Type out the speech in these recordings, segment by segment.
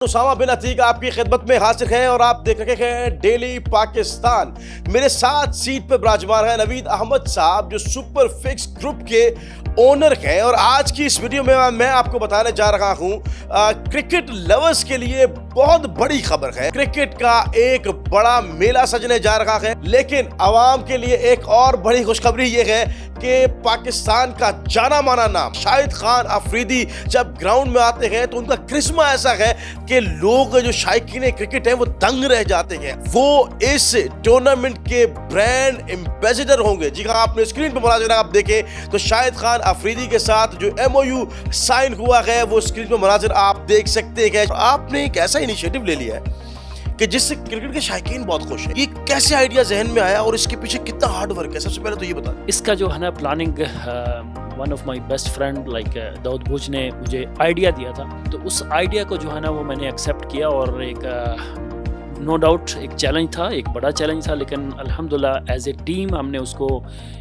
उसामा बिन अतीक आपकी खिदमत में हाजिर है और आप देख रहे हैं डेली पाकिस्तान। मेरे साथ सीट पे विराजमान है नवीद अहमद साहब, जो सुपर फिक्स ग्रुप के ओनर हैं। और आज की इस वीडियो में मैं आपको बताने जा रहा हूं क्रिकेट लवर्स के लिए बहुत बड़ी खबर है। क्रिकेट का एक बड़ा मेला सजने जा रहा है, लेकिन आवाम के लिए एक और बड़ी खुशखबरी ये है कि पाकिस्तान का जाना माना नाम शाहिद खान अफरीदी जब ग्राउंड में आते हैं तो उनका करिश्मा ऐसा है कि लोग जो शायकीन क्रिकेट हैं वो दंग रह जाते हैं। वो इस टूर्नामेंट के ब्रांड एम्बेसडर होंगे। जी हाँ, आपने स्क्रीन पर मुनाज़िर आप देखें तो शाहिद खान अफरीदी के साथ जो MOU साइन हुआ है वो स्क्रीन पर मुनाज़िर आप देख सकते हैं। आपने एक ऐसा इनिशिएटिव ले लिया है कि जिससे क्रिकेट के शायकीन बहुत खुश हैं। ये कैसे आइडिया जहन में आया और इसके पीछे कितना हार्ड वर्क है? सबसे पहले तो ये बता। इसका जो है ना planning one of my best friend Daud Bhuj ने मुझे आइडिया दिया था, तो उस आइडिया को जो है ना वो मैंने एक्सेप्ट किया। और एक नो डाउट एक चैलेंज था, एक बड़ा चैलेंज था, लेकिन अल्हम्दुलिल्लाह एज ए टीम हमने उसको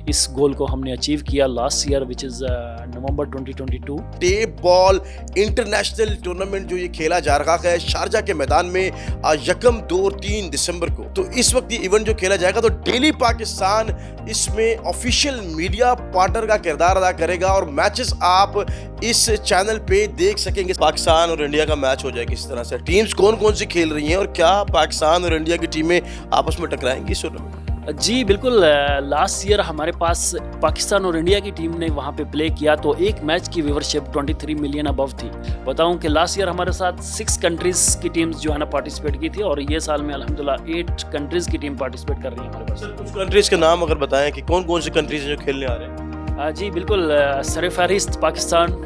इस गोल को हमने अचीव किया last year which is November 2022। Tape ball international tournament जो ये खेला जा रहा है शारजा के मैदान में 1, 2 और 3 दिसंबर को, तो इस वक्त ये इवेंट जो खेला जाएगा तो डेली पाकिस्तान इसमें ऑफिशियल मीडिया पार्टनर का किरदार अदा करेगा और मैचेस आप इस चैनल पे देख सकेंगे। पाकिस्तान और इंडिया का मैच हो जाएगा। इस तरह से टीम्स कौन कौन सी खेल रही हैं और क्या पाकिस्तान और इंडिया की टीमें आपस में टकराएंगी इस टूर्नामेंट? जी बिल्कुल। लास्ट ईयर हमारे पास पाकिस्तान और इंडिया की टीम ने वहाँ पे प्ले किया तो एक मैच की व्यूवरशिप 23 मिलियन अबव थी। बताऊं कि लास्ट ईयर हमारे साथ 6 कंट्रीज़ की टीम्स जो है ना पार्टिसिपेट की थी और ये साल में अल्हम्दुलिल्लाह 8 कंट्रीज़ की टीम पार्टिसिपेट कर रही है हमारे पास। सर, कुछ कंट्रीज़ के नाम अगर बताएं कि कौन कौन सी कंट्रीज़ हैं जो खेलने आ रहे हैं? जी बिल्कुल। सरफहरिस्त Pakistan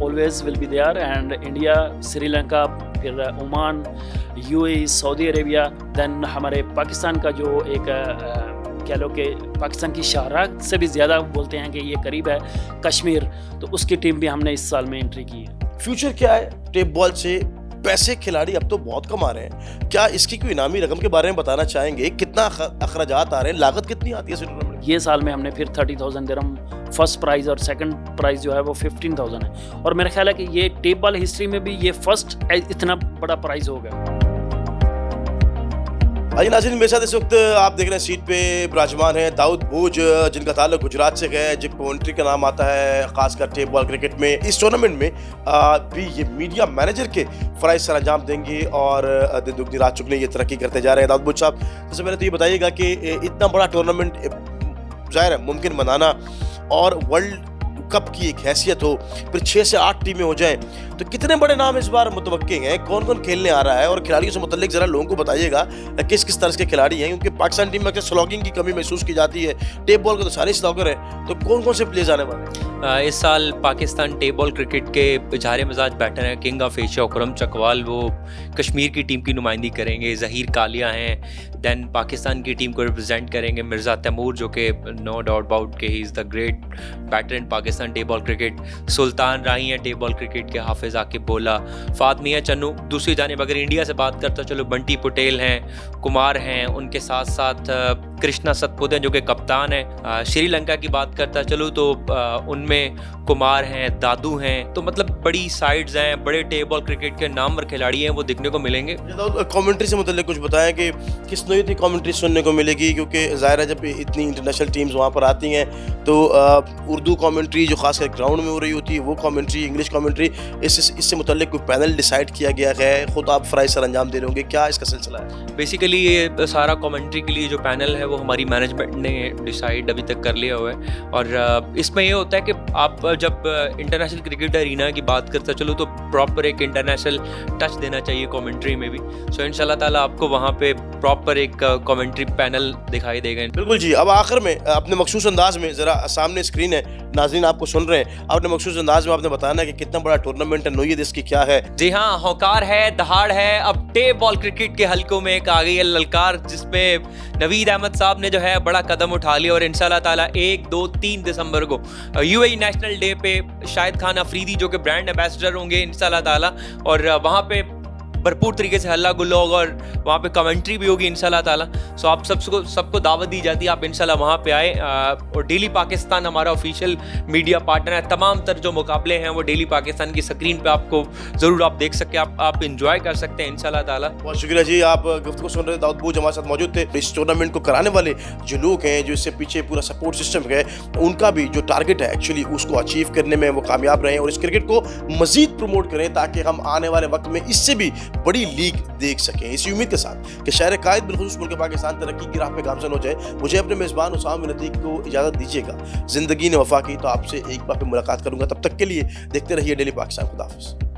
always will be there and India, Sri Lanka, फिर Oman, UAE, Saudi Arabia. Then हमारे पाकिस्तान का जो एक कह लो कि पाकिस्तान की शाहराह से भी ज़्यादा बोलते हैं कि ये करीब है कश्मीर, तो उसकी टीम भी हमने इस साल में एंट्री की है। फ्यूचर क्या है टेप बॉल से? पैसे खिलाड़ी अब तो बहुत कमा रहे हैं, क्या इसकी कोई इनामी रकम के बारे में बताना चाहेंगे? कितना अखराजात आ रहे हैं, लागत कितनी आती है इस टूर्नामेंट? ये साल में हमने फिर 30,000 दिरहम फर्स्ट प्राइज़ और सेकंड प्राइज़ जो है वो 15,000 है। और मेरा ख्याल है कि ये टेप बॉल हिस्ट्री में भी ये फर्स्ट इतना बड़ा प्राइज़ होगा। आइए नाज़रीन, मेरे साथ इस वक्त आप देख रहे हैं सीट पे विराजमान है दाऊद भूज, जिनका ताल्लुक गुजरात से है, जिन कमेंट्री का नाम आता है खासकर टेप बॉल क्रिकेट में। इस टूर्नामेंट में भी ये मीडिया मैनेजर के फ़राइज़ सर अंजाम देंगे और दिन दुगनी रात चुगनी ये तरक्की करते जा रहे हैं। दाऊद भूज साहब, सबसे पहले तो ये बताइएगा कि इतना बड़ा टूर्नामेंट ज़ाहिर है मुमकिन बनाना और वर्ल्ड कप की एक हैसियत हो, फिर 6 से 8 टीमें हो जाएं, तो कितने बड़े नाम इस बार मुतवक्के हैं? कौन कौन खेलने आ रहा है और खिलाड़ियों से मुतल्लिक ज़रा लोगों को बताइएगा किस किस तरह के खिलाड़ी हैं, क्योंकि पाकिस्तान टीम में अक्सर स्लॉगिंग की कमी महसूस की जाती है। टेप बॉल के तो सारे स्लॉगर हैं, तो कौन कौन से प्लेयर्स आने वाले हैं? इस साल पाकिस्तान टेप बॉल क्रिकेट के इजहार मजाज बैटर हैं किंग ऑफ एशिया उकरम चकवाल, वो कश्मीर की टीम की नुमाइंदगी करेंगे। ज़हीर कालिया हैं। दैन पाकिस्तान की टीम को रिप्रेजेंट करेंगे मिर्ज़ा तैमूर, जो कि नो डाउट अबाउट के he is the great batter in Pakistan tape ball cricket. Sultan Rahi हैं टेप बॉल क्रिकेट के, हाफिज़ आकिब बोला, फातमिया चन्नू। दूसरी जानिब अगर इंडिया से बात करता चलो बंटी पटेल हैं, कुमार हैं, उनके साथ साथ कृष्णा सतपुते जो कि कप्तान हैं। श्रीलंका की बात करता चलो तो उनमें कुमार हैं, दादू हैं। तो मतलब बड़ी साइड्स हैं, बड़े टेप बॉल क्रिकेट के नामवर खिलाड़ी हैं, वो दिखने को मिलेंगे। कमेंट्री से मतलब कुछ बताएं कि किस नई थी कमेंट्री सुनने को मिलेगी, क्योंकि ज़ाहिर है जब इतनी इंटरनेशनल टीम्स वहाँ पर आती हैं तो उर्दू कमेंट्री जो खासकर ग्राउंड में हो रही होती है वो कमेंट्री, इंग्लिश कमेंट्री, इससे मुतल्लिक कोई पैनल डिसाइड किया गया है? खुद आप फ़राइज़ सर अंजाम दे रहे होंगे, क्या इसका सिलसिला है? बेसिकली ये सारा कमेंट्री के लिए जो पैनल है वो हमारी मैनेजमेंट ने डिसाइड अभी तक कर लिया हुआ है। और इसमें ये होता है कि आप जब इंटरनेशनल क्रिकेट अरीना की बात करते चलो तो प्रॉपर एक इंटरनेशनल टच देना चाहिए कमेंट्री में भी। सो इंशाल्लाह ताला आपको वहाँ पे प्रॉपर एक कमेंट्री पैनल दिखाई देगा। बिल्कुल जी। अब आखिर में अपने मखसूस अंदाज में, ज़रा सामने स्क्रीन है, नाज़रीन आपको सुन रहे हैं, अपने मखसूस अंदाज में आपने बताना है कि कितना बड़ा टूर्नामेंट है, नौयत इसकी क्या है? जी हाँ, हौकार है, दहाड़ है। अब टेप बॉल क्रिकेट के हलकों में एक आ गई है ललकार, जिसमें नवीद अहमद साहब ने जो है बड़ा कदम उठा लिया और इंशाल्लाह ताला 1, 2, 3 दिसंबर को UAE नेशनल डे पे शाहिद खान अफरीदी जो कि ब्रांड एम्बेसडर होंगे इंशाल्लाह ताला, और वहाँ पे भरपूर तरीके से हल्ला गुल्ला होगा और वहाँ पे कमेंट्री भी होगी इंशाल्लाह ताला। सो आप सबको दावत दी जाती है, आप इंशाल्लाह वहाँ पे आए। और डेली पाकिस्तान हमारा ऑफिशियल मीडिया पार्टनर है। तमाम तर जो मुकाबले हैं वो डेली पाकिस्तान की स्क्रीन पे आपको ज़रूर आप देख सकते हैं, आप इंजॉय कर सकते हैं इंशाल्लाह ताला। बहुत शुक्रिया जी, आप गुफ्तगू सुन रहे थे। दाऊद बूझ हमारे साथ मौजूद थे। इस टूर्नामेंट को कराने वाले जो लोग हैं, जो इससे पीछे पूरा सपोर्ट सिस्टम है, उनका भी जो टारगेट है एक्चुअली उसको अचीव करने में वो कामयाब रहे और इस क्रिकेट को मजीद प्रमोट करें ताकि हम आने वाले वक्त में इससे भी बड़ी लीग देख सकें। इसी उम्मीद के साथ कि शहर कायद बिलखुसूस मुल्क पाकिस्तान तरक्की की राह पे गामजन हो जाए, मुझे अपने मेज़बान उसामा बिन अतीक को इजाज़त दीजिएगा। ज़िंदगी ने वफा की तो आपसे एक बार फिर मुलाकात करूंगा। तब तक के लिए देखते रहिए डेली पाकिस्तान। खुदा हाफिज़।